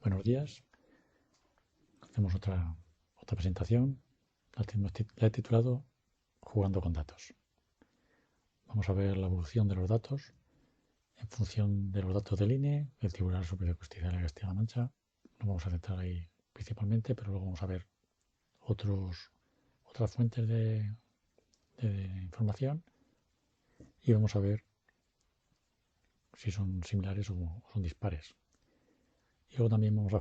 Buenos días. Hacemos otra presentación. La he titulado Jugando con datos. Vamos a ver la evolución de los datos en función de los datos del INE, el Tribunal Superior de Justicia de la Castilla-La Mancha. Nos vamos a centrar ahí principalmente, pero luego vamos a ver otras fuentes de información y vamos a ver si son similares o son dispares. Y luego también vamos a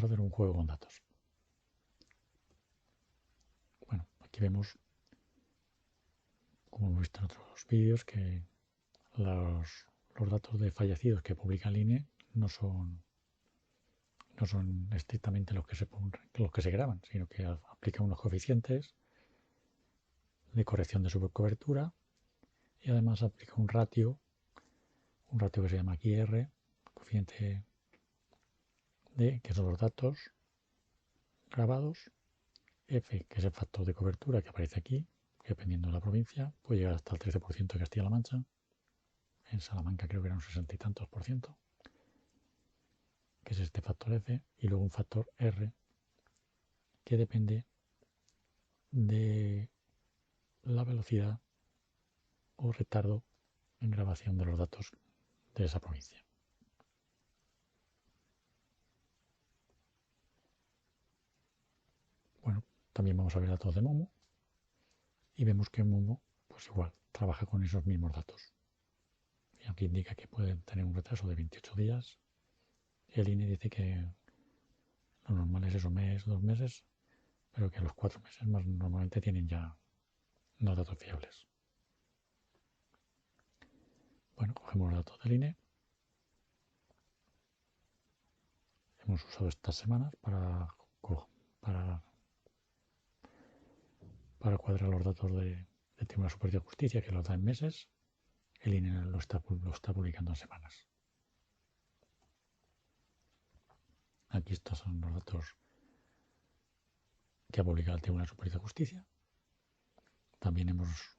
hacer un juego con datos. Bueno, aquí vemos, como hemos visto en otros vídeos, que los datos de fallecidos que publica el INE no son estrictamente los que se graban, sino que aplican unos coeficientes de corrección de supercobertura y además aplica un ratio que se llama aquí R, coeficiente D, que son los datos grabados, F, que es el factor de cobertura que aparece aquí, que dependiendo de la provincia, puede llegar hasta el 13% de Castilla-La Mancha. En Salamanca creo que era un 60 y tantos por ciento, que es este factor F, y luego un factor R, que depende de la velocidad o retardo en grabación de los datos de esa provincia. Bueno, también vamos a ver datos de Momo y vemos que Momo, pues igual, trabaja con esos mismos datos. Y aunque indica que pueden tener un retraso de 28 días, el INE dice que lo normal es eso, mes, 2 meses, pero que a los 4 meses más normalmente tienen ya los datos fiables. Bueno, cogemos los datos del INE. Hemos usado estas semanas para cuadrar los datos del Tribunal Superior de Justicia, que los da en meses. El INE lo está publicando en semanas. Aquí estos son los datos que ha publicado el Tribunal Superior de Justicia. También hemos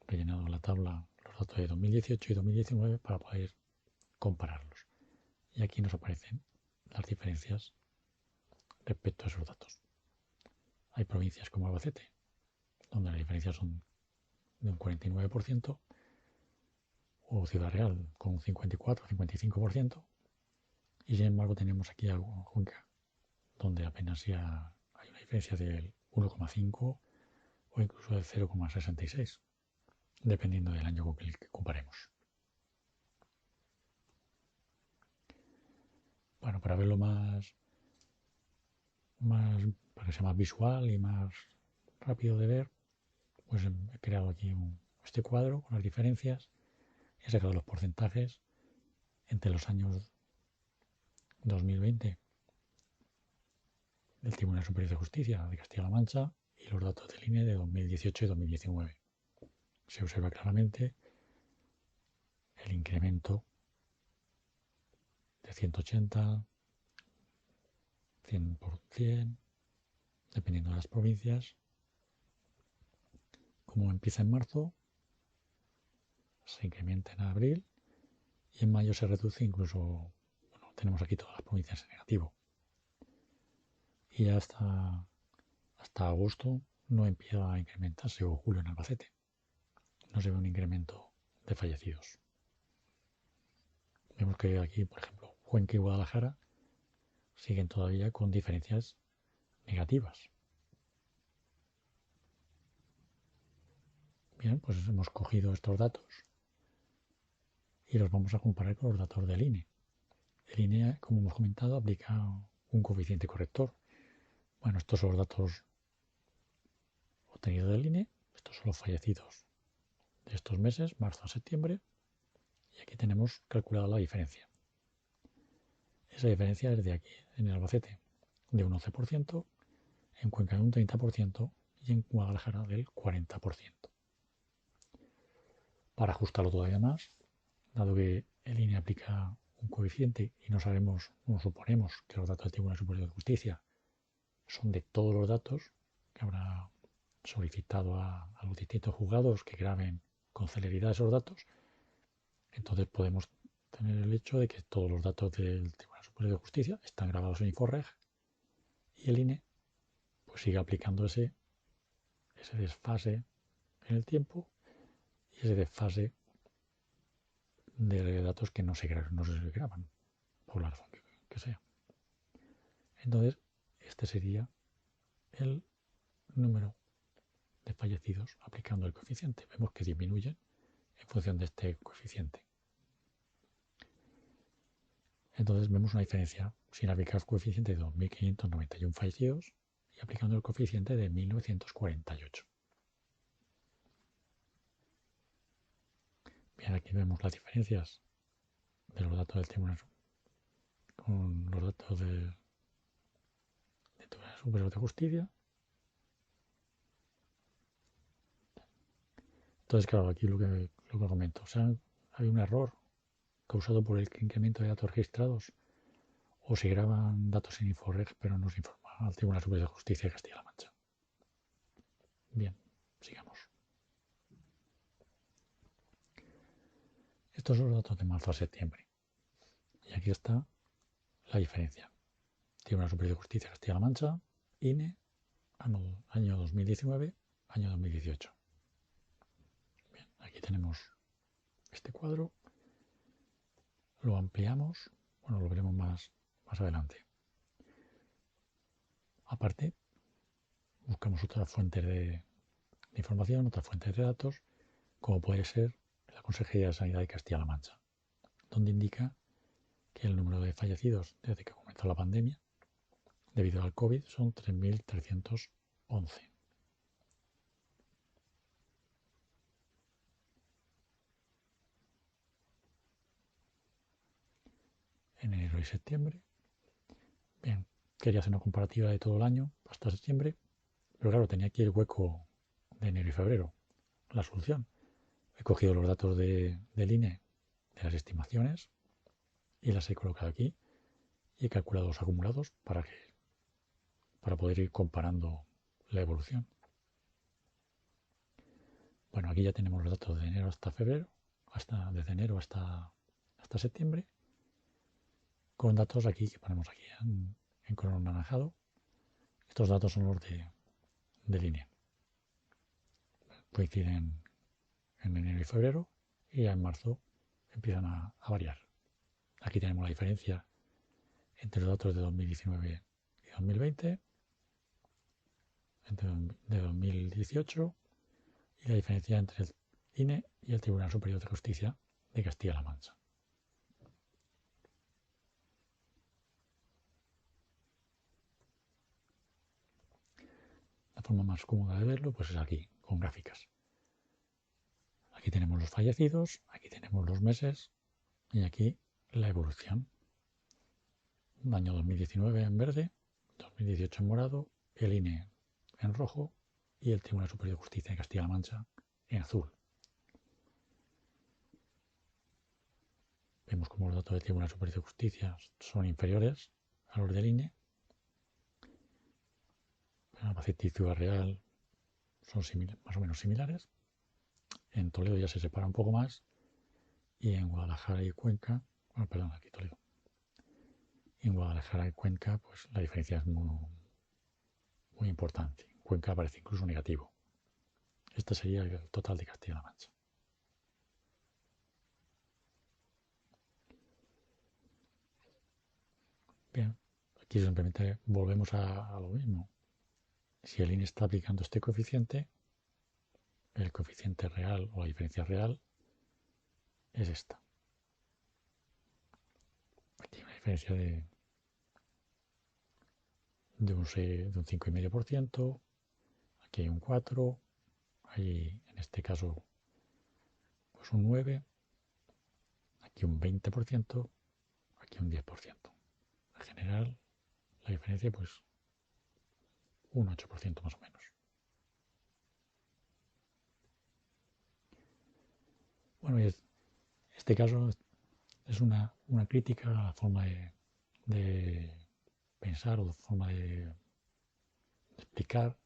rellenado la tabla los datos de 2018 y 2019 para poder compararlos. Y aquí nos aparecen las diferencias respecto a esos datos. Hay provincias como Albacete, donde las diferencias son de un 49%, o Ciudad Real con un 54-55%, y sin embargo tenemos aquí a Cuenca, donde apenas ya hay una diferencia del 1,5 o incluso del 0,66, dependiendo del año con el que comparemos. Bueno, para verlo para que sea más visual y más rápido de ver, pues he creado aquí este cuadro con las diferencias. He sacado los porcentajes entre los años 2020 del Tribunal Superior de Justicia de Castilla-La Mancha y los datos del INE de 2018 y 2019. Se observa claramente el incremento de 180, 100%, dependiendo de las provincias. Como empieza en marzo, se incrementa en abril y en mayo se reduce incluso, bueno, tenemos aquí todas las provincias en negativo. Y ya hasta agosto no empieza a incrementarse, o julio en Albacete. No se ve un incremento de fallecidos. Vemos que aquí, por ejemplo, Cuenca y Guadalajara siguen todavía con diferencias negativas. Bien, pues hemos cogido estos datos y los vamos a comparar con los datos del INE. El INE, como hemos comentado, aplica un coeficiente corrector. Bueno, estos son los datos obtenidos del INE, estos son los fallecidos de estos meses, marzo a septiembre, y aquí tenemos calculada la diferencia. Esa diferencia es de aquí, en el Albacete, de un 11%, en Cuenca de un 30% y en Guadalajara del 40%. Para ajustarlo todavía más, dado que el INE aplica un coeficiente y no sabemos, no suponemos que los datos del Tribunal Superior de Justicia son de todos los datos que habrá solicitado a los distintos juzgados que graben con celeridad esos datos, entonces podemos tener el hecho de que todos los datos del Tribunal Superior Superior de Justicia están grabados en Inforreg y el INE pues sigue aplicando ese desfase en el tiempo y ese desfase de datos que no se graban, por la razón que sea. Entonces, este sería el número de fallecidos aplicando el coeficiente. Vemos que disminuyen en función de este coeficiente. Entonces vemos una diferencia sin aplicar el coeficiente de 2.591 fallecidos y aplicando el coeficiente de 1.948. Bien, aquí vemos las diferencias de los datos del Tribunal con los datos del Tribunal Superior de Justicia. Entonces, claro, aquí lo que comento, o sea, hay un error causado por el incremento de datos registrados o se graban datos en Inforreg pero no se informa al Tribunal Superior de Justicia de Castilla-La Mancha. Bien, sigamos. Estos son los datos de marzo a septiembre. Y aquí está la diferencia. Tribunal Superior de Justicia de Castilla-La Mancha, INE, año 2019, año 2018. Bien, aquí tenemos este cuadro. Lo ampliamos, bueno, lo veremos más adelante. Aparte, buscamos otras fuentes de información, otras fuentes de datos, como puede ser la Consejería de Sanidad de Castilla-La Mancha, donde indica que el número de fallecidos desde que comenzó la pandemia debido al COVID son 3.311. En enero y septiembre. Bien, quería hacer una comparativa de todo el año hasta septiembre, pero claro, tenía aquí el hueco de enero y febrero. La solución. He cogido los datos del INE de las estimaciones y las he colocado aquí y he calculado los acumulados para poder ir comparando la evolución. Bueno, aquí ya tenemos los datos de enero hasta febrero, desde enero hasta septiembre, con datos aquí que ponemos aquí en color anaranjado. Estos datos son los del INE. Coinciden en enero y febrero y ya en marzo empiezan a variar. Aquí tenemos la diferencia entre los datos de 2019 y 2020, de 2018 y la diferencia entre el INE y el Tribunal Superior de Justicia de Castilla-La Mancha. La forma más cómoda de verlo pues es aquí, con gráficas. Aquí tenemos los fallecidos, aquí tenemos los meses y aquí la evolución. Año 2019 en verde, 2018 en morado, el INE en rojo y el Tribunal Superior de Justicia de Castilla-La Mancha en azul. Vemos como los datos del Tribunal Superior de Justicia son inferiores a los del INE. Albacete y Ciudad Real son más o menos similares. En Toledo ya se separa un poco más y en Guadalajara y Cuenca, aquí Toledo. En Guadalajara y Cuenca pues la diferencia es muy importante. En Cuenca aparece incluso negativo. Este sería el total de Castilla-La Mancha. Bien, aquí simplemente volvemos a lo mismo. Si el INE está aplicando este coeficiente, el coeficiente real o la diferencia real es esta. Aquí hay una diferencia de un 5,5%, aquí hay un 4%, hay en este caso pues un 9%, aquí un 20%, aquí un 10%. En general, la diferencia pues un 8% más o menos. Bueno, y este caso es una crítica a la forma de pensar o de forma de explicar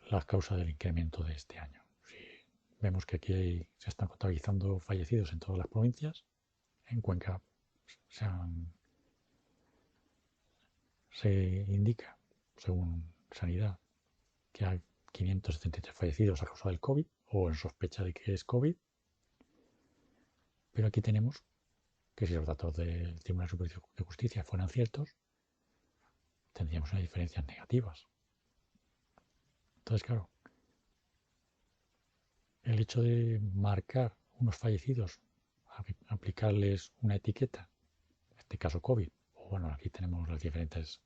las causas del incremento de este año. Si vemos que aquí se están contabilizando fallecidos en todas las provincias, en Cuenca se indica, según Sanidad, que hay 573 fallecidos a causa del COVID o en sospecha de que es COVID. Pero aquí tenemos que si los datos del Tribunal Superior de Justicia fueran ciertos, tendríamos unas diferencias negativas. Entonces, claro, el hecho de marcar unos fallecidos, aplicarles una etiqueta, en este caso COVID, o bueno, aquí tenemos las diferentes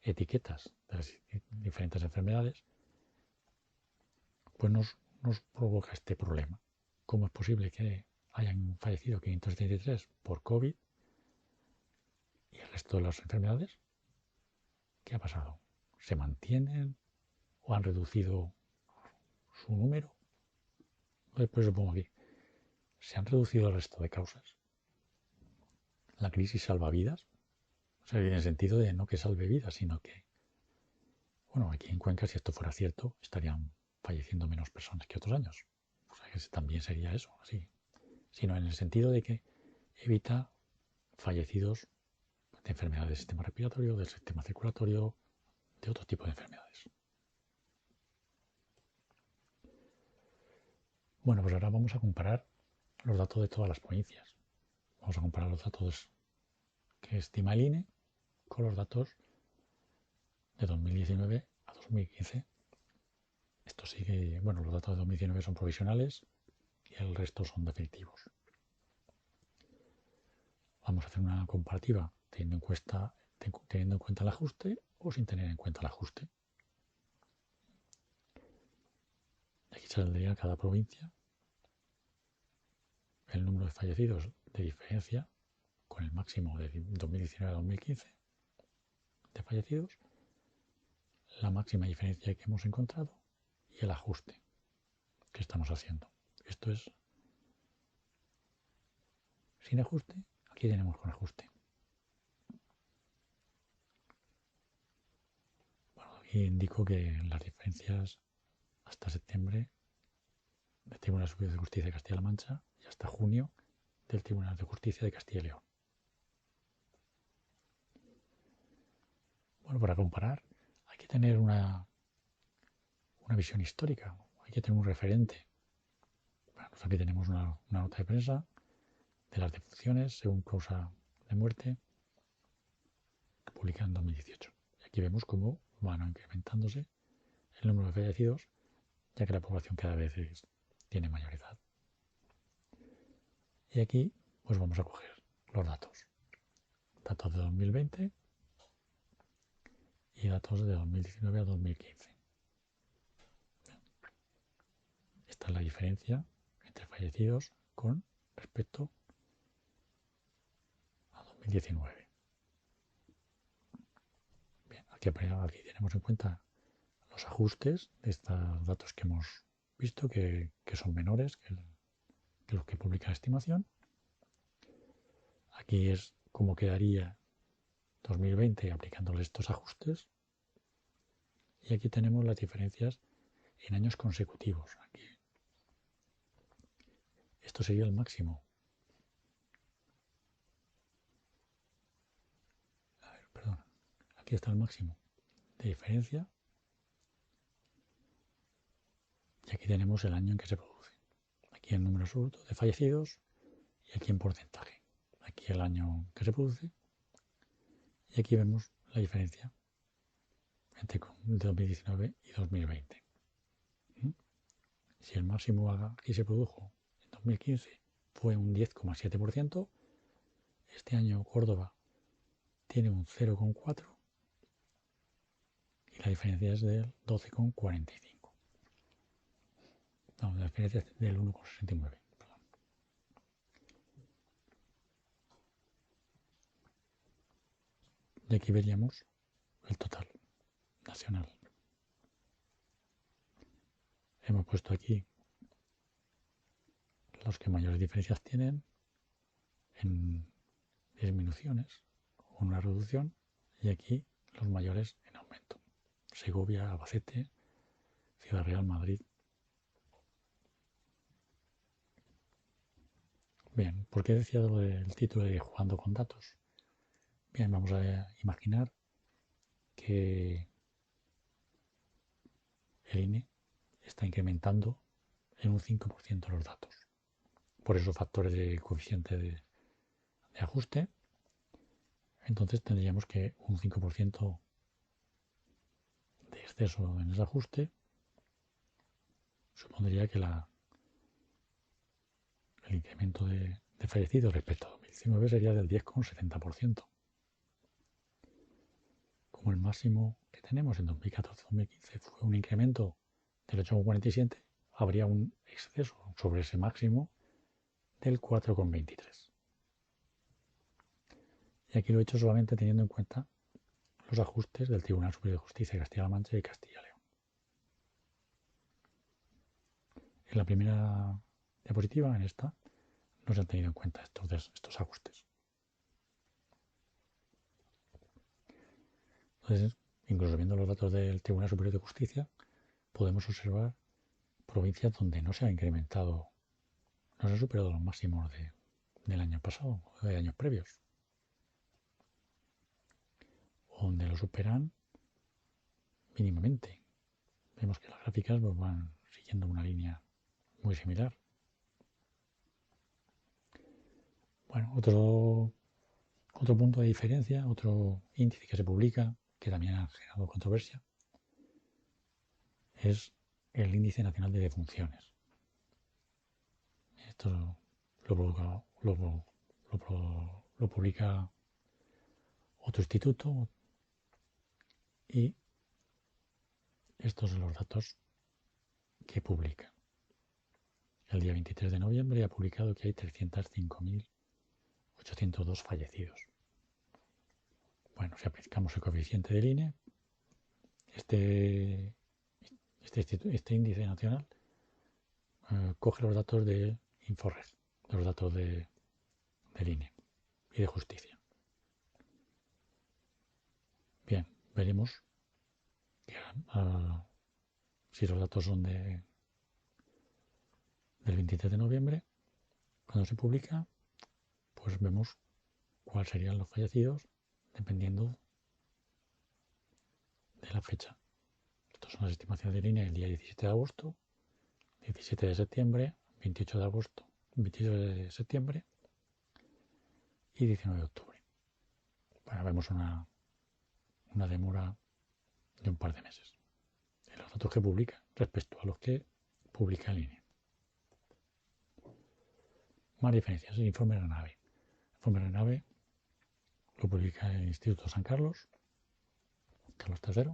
etiquetas de las diferentes enfermedades, pues nos provoca este problema. ¿Cómo es posible que hayan fallecido 573 por COVID y el resto de las enfermedades? ¿Qué ha pasado? ¿Se mantienen o han reducido su número? Después lo pongo aquí. ¿Se han reducido el resto de causas? ¿La crisis salva vidas? O sea, en el sentido de no que salve vidas, sino que, bueno, aquí en Cuenca, si esto fuera cierto, estarían falleciendo menos personas que otros años. O sea, que también sería eso, así. Sino en el sentido de que evita fallecidos de enfermedades del sistema respiratorio, del sistema circulatorio, de otro tipo de enfermedades. Bueno, pues ahora vamos a comparar los datos de todas las provincias. Vamos a comparar los datos que estima el INE con los datos de 2019 a 2015. Esto sigue, bueno, los datos de 2019 son provisionales y el resto son definitivos. Vamos a hacer una comparativa teniendo en cuenta el ajuste o sin tener en cuenta el ajuste. Aquí saldría cada provincia el número de fallecidos de diferencia con el máximo de 2019 a 2015 de fallecidos, la máxima diferencia que hemos encontrado y el ajuste que estamos haciendo. Esto es sin ajuste, aquí tenemos con ajuste. Bueno, aquí indico que las diferencias hasta septiembre del Tribunal Superior de Justicia de Castilla-La Mancha y hasta junio del Tribunal de Justicia de Castilla y León. Bueno, para comparar hay que tener una visión histórica, hay que tener un referente. Bueno, pues aquí tenemos una nota de prensa de las defunciones según causa de muerte publicada en 2018. Y aquí vemos cómo van incrementándose el número de fallecidos, ya que la población cada vez tiene mayor edad. Y aquí pues vamos a coger los datos. Datos de 2020 y datos de 2019 a 2015. Esta es la diferencia entre fallecidos con respecto a 2019. Bien, aquí tenemos en cuenta los ajustes de estos datos que hemos visto que son menores que los que publica la estimación. Aquí es como quedaría 2020 aplicándole estos ajustes. Y aquí tenemos las diferencias en años consecutivos. Aquí. Esto sería el máximo. A ver, perdón. Aquí está el máximo de diferencia. Y aquí tenemos el año en que se produce. Aquí el número absoluto de fallecidos y aquí en porcentaje. Aquí el año que se produce. Y aquí vemos la diferencia entre 2019 y 2020. Si el máximo aquí se produjo en 2015 fue un 10,7%, este año Córdoba tiene un 0,4% y la diferencia es del 12,45%. No, la diferencia es del 1,69%. Y aquí veríamos el total nacional. Hemos puesto aquí los que mayores diferencias tienen en disminuciones o una reducción y aquí los mayores en aumento. Segovia, Albacete, Ciudad Real, Madrid. Bien, ¿por qué decía lo del título de Jugando con datos? Bien, vamos a imaginar que el INE está incrementando en un 5% los datos. Por esos factores de coeficiente de ajuste, entonces tendríamos que un 5% de exceso en ese ajuste supondría que el incremento de fallecidos respecto a 2019 sería del 10,70%. Como el máximo que tenemos en 2014-2015 fue un incremento del 8,47, habría un exceso sobre ese máximo del 4,23. Y aquí lo he hecho solamente teniendo en cuenta los ajustes del Tribunal Superior de Justicia de Castilla-La Mancha y Castilla y León. En la primera diapositiva, en esta, no se han tenido en cuenta estos ajustes. Entonces, incluso viendo los datos del Tribunal Superior de Justicia, podemos observar provincias donde no se ha incrementado, no se ha superado los máximos del año pasado o de años previos, o donde lo superan mínimamente. Vemos que las gráficas pues, van siguiendo una línea muy similar. Bueno, otro punto de diferencia, otro índice que se publica, que también ha generado controversia, es el Índice Nacional de Defunciones. Esto lo publica otro instituto y estos son los datos que publica. El día 23 de noviembre ha publicado que hay 305.802 fallecidos. Bueno, si aplicamos el coeficiente del INE, este índice nacional coge los datos de Inforred, los datos del INE y de justicia. Bien, veremos que si los datos son del 23 de noviembre, cuando se publica, pues vemos cuáles serían los fallecidos dependiendo de la fecha. Estas son las estimaciones del INE el día 17 de agosto, 17 de septiembre, 28 de agosto, 28 de septiembre y 19 de octubre. Bueno, vemos una demora de un par de meses en los datos que publica respecto a los que publica el INE. Más diferencias. El informe Renave. El informe Renave lo publica el Instituto San Carlos, Carlos III,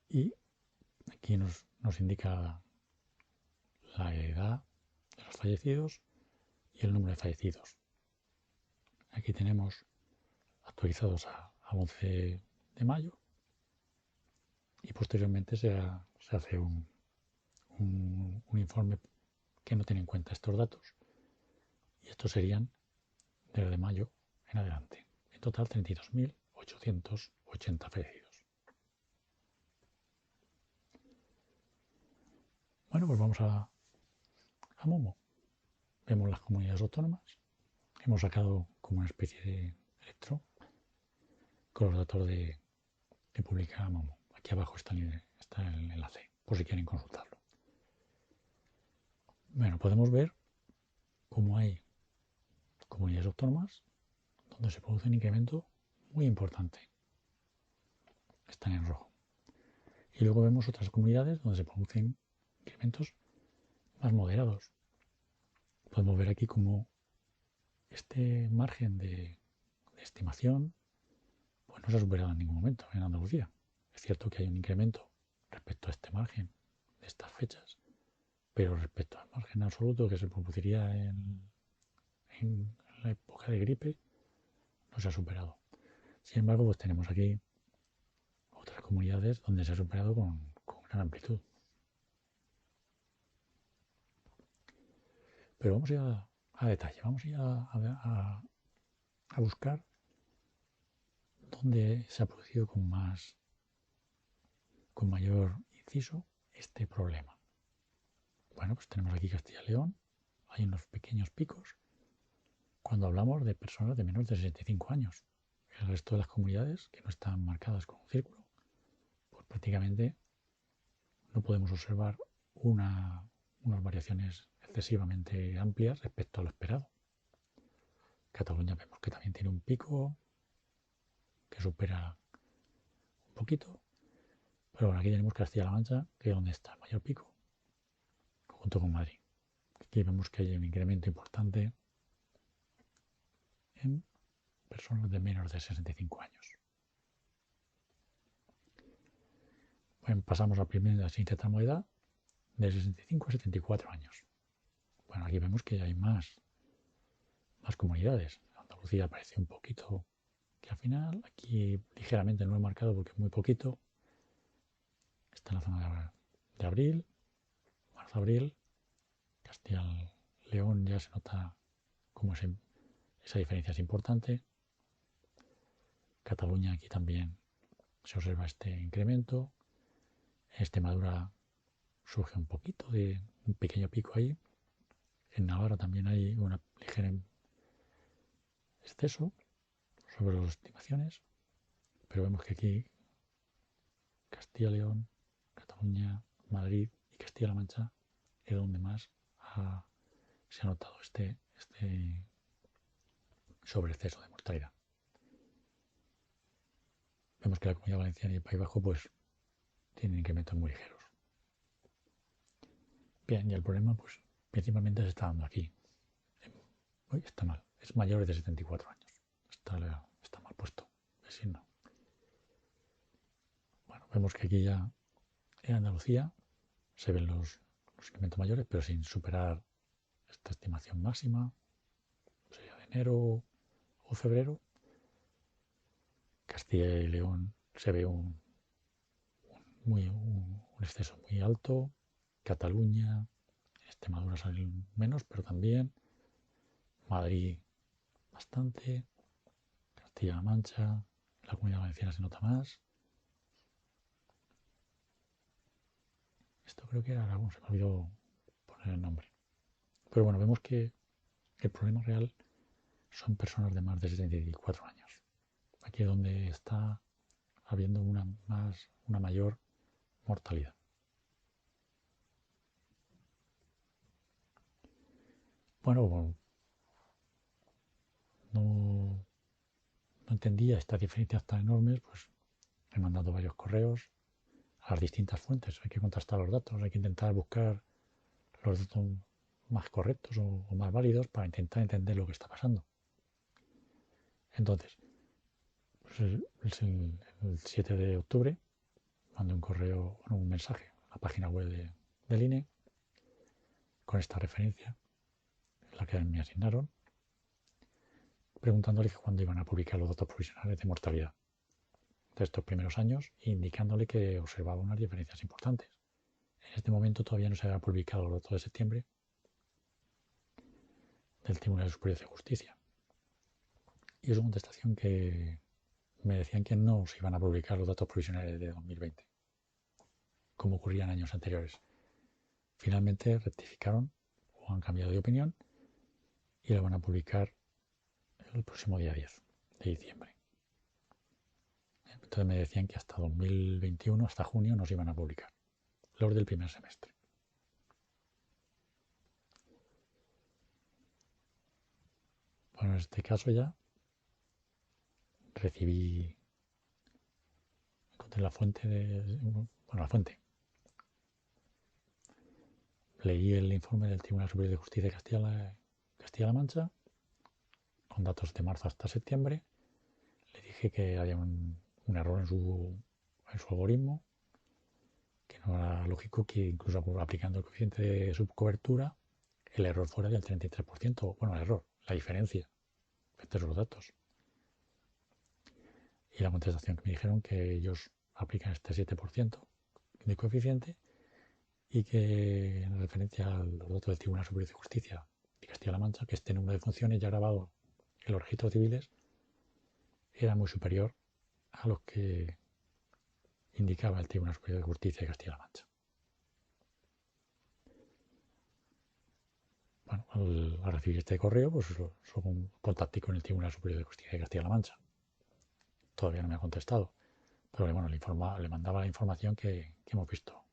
y aquí nos indica la edad de los fallecidos y el número de fallecidos. Aquí tenemos actualizados al 11 de mayo y posteriormente se hace un informe que no tiene en cuenta estos datos y estos serían desde mayo en adelante. En total 32.880 fallecidos. Bueno, pues vamos a Momo. Vemos las comunidades autónomas. Hemos sacado como una especie de electro con los datos que publica Momo. Aquí abajo está el enlace, por si quieren consultarlo. Bueno, podemos ver cómo hay comunidades autónomas donde se produce un incremento muy importante. Están en rojo. Y luego vemos otras comunidades donde se producen incrementos más moderados. Podemos ver aquí cómo este margen de estimación pues no se ha superado en ningún momento en Andalucía. Es cierto que hay un incremento respecto a este margen de estas fechas, pero respecto al margen absoluto que se produciría en la época de gripe, no se ha superado. Sin embargo, pues tenemos aquí otras comunidades donde se ha superado con gran amplitud. Pero vamos a ir a detalle, vamos a ir a buscar dónde se ha producido con mayor inciso este problema. Bueno, pues tenemos aquí Castilla y León, hay unos pequeños picos cuando hablamos de personas de menos de 65 años. El resto de las comunidades que no están marcadas con un círculo, pues prácticamente no podemos observar unas variaciones excesivamente amplias respecto a lo esperado. Cataluña vemos que también tiene un pico que supera un poquito, pero bueno, aquí tenemos Castilla-La Mancha, que es donde está el mayor pico, junto con Madrid. Aquí vemos que hay un incremento importante en personas de menos de 65 años. Bueno, pasamos a la siguiente tramo de edad, de 65 a 74 años. Bueno, aquí vemos que hay más comunidades. Andalucía aparece un poquito que al final, aquí ligeramente no he marcado porque es muy poquito. Está en la zona de abril, marzo-abril. Castilla-León ya se nota como esa diferencia es importante. Cataluña aquí también se observa este incremento. En Extremadura surge un poquito de un pequeño pico ahí. En Navarra también hay un ligero exceso sobre las estimaciones, pero vemos que aquí Castilla-León, Cataluña, Madrid y Castilla-La Mancha es donde más se ha notado este sobreexceso de mortalidad. Vemos que la Comunidad Valenciana y el País Vasco pues tienen incrementos muy ligeros. Bien, y el problema pues principalmente se está dando aquí. Uy, está mal, es mayor de 74 años. Está mal puesto, si no. Bueno, vemos que aquí ya en Andalucía se ven los incrementos mayores, pero sin superar esta estimación máxima, sería de enero o febrero. Castilla y León se ve un exceso muy alto. Cataluña, Extremadura salen menos, pero también. Madrid bastante. Castilla-La Mancha, la Comunidad Valenciana se nota más. Esto creo que era Aragón, se me olvidó poner el nombre. Pero bueno, vemos que el problema real son personas de más de 74 años. Aquí es donde está habiendo una mayor mortalidad. Bueno, no entendía estas diferencias tan enormes, pues he mandado varios correos a las distintas fuentes. Hay que contrastar los datos, hay que intentar buscar los datos más correctos o más válidos para intentar entender lo que está pasando. Entonces, pues el 7 de octubre mandé un correo, un mensaje a la página web del INE con esta referencia, la que me asignaron, preguntándole cuándo iban a publicar los datos provisionales de mortalidad de estos primeros años e indicándole que observaba unas diferencias importantes. En este momento todavía no se había publicado los datos de septiembre del Tribunal Superior de Justicia. Y es una contestación que me decían que no se iban a publicar los datos provisionales de 2020, como ocurría en años anteriores. Finalmente rectificaron o han cambiado de opinión y lo van a publicar el próximo día 10 de diciembre. Entonces me decían que hasta 2021, hasta junio, nos iban a publicar los del primer semestre. Bueno, en este caso ya recibí, encontré la fuente leí el informe del Tribunal Superior de Justicia de Castilla-La Mancha con datos de marzo hasta septiembre. Le dije que había un error en su algoritmo, que no era lógico que incluso aplicando el coeficiente de subcobertura el error fuera del 33%. Bueno, el error, la diferencia entre los datos. Y la contestación que me dijeron que ellos aplican este 7% de coeficiente y que en referencia a los datos del Tribunal Superior de Justicia de Castilla-La Mancha, que este número de funciones ya grabado en los registros civiles era muy superior a los que indicaba el Tribunal Superior de Justicia de Castilla-La Mancha. Bueno, al recibir este correo, pues contacté con el Tribunal Superior de Justicia de Castilla-La Mancha. Todavía no me ha contestado, pero bueno, le mandaba la información que hemos visto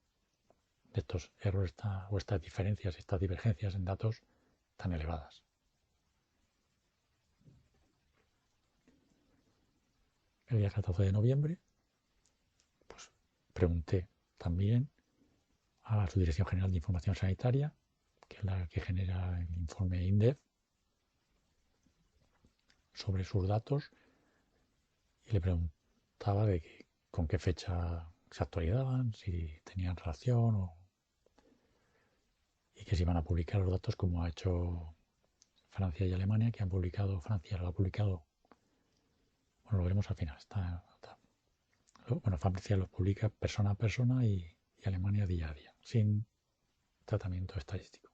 de estos errores o estas diferencias, estas divergencias en datos tan elevadas. El día 14 de noviembre, pues pregunté también a la Subdirección General de Información Sanitaria, que es la que genera el informe INDEF, sobre sus datos y le preguntaba con qué fecha se actualizaban, si tenían relación y que se iban a publicar los datos como ha hecho Francia y Alemania, que han publicado, Francia lo ha publicado, bueno, lo veremos al final, bueno, Francia los publica persona a persona y Alemania día a día, sin tratamiento estadístico.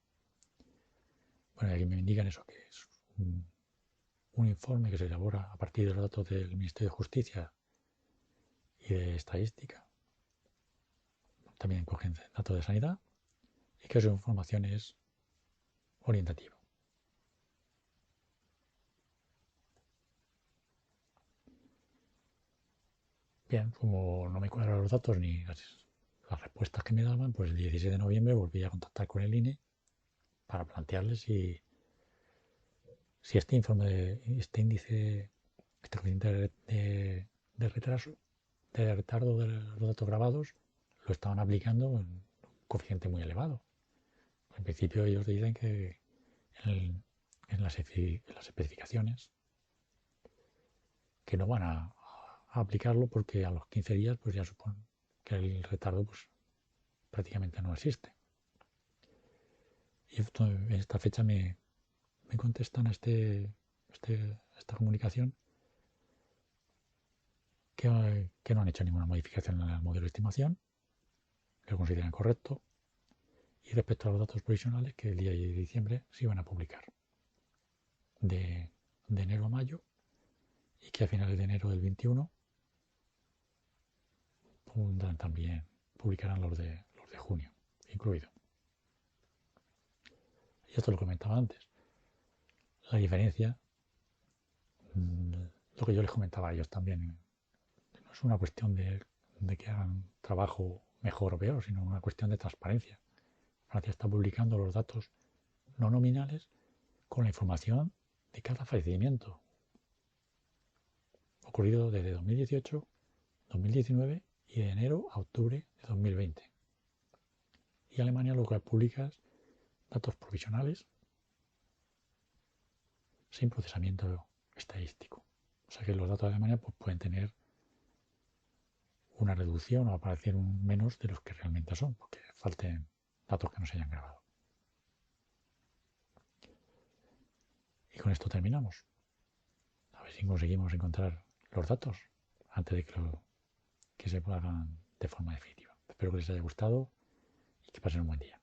Bueno, y aquí me indican eso, que es un informe que se elabora a partir de los datos del Ministerio de Justicia y de Estadística, también cogen datos de sanidad, y que su información es orientativa. Bien, como no me cuadran los datos ni las respuestas que me daban, pues el 16 de noviembre volví a contactar con el INE para plantearles si este informe, este índice, este coeficiente de retraso, de retardo de los datos grabados, lo estaban aplicando en un coeficiente muy elevado. En principio ellos dicen que en las especificaciones que no van a aplicarlo porque a los 15 días pues ya supone que el retardo pues prácticamente no existe. Y en esta fecha me contestan a esta comunicación que no han hecho ninguna modificación en el modelo de estimación, que lo consideran correcto, y respecto a los datos provisionales que el día de diciembre se iban a publicar de enero a mayo, y que a finales de enero del 21 también publicarán los de junio, incluido. Y esto lo comentaba antes. La diferencia, lo que yo les comentaba a ellos también, no es una cuestión de que hagan trabajo mejor o peor, sino una cuestión de transparencia. Francia está publicando los datos no nominales con la información de cada fallecimiento ocurrido desde 2018, 2019 y de enero a octubre de 2020. Y Alemania lo que publica es datos provisionales sin procesamiento estadístico. O sea que los datos de Alemania pues, pueden tener una reducción o aparecer menos de los que realmente son, porque falten datos que no se hayan grabado. Y con esto terminamos. A ver si conseguimos encontrar los datos antes de que se hagan de forma definitiva. Espero que les haya gustado y que pasen un buen día.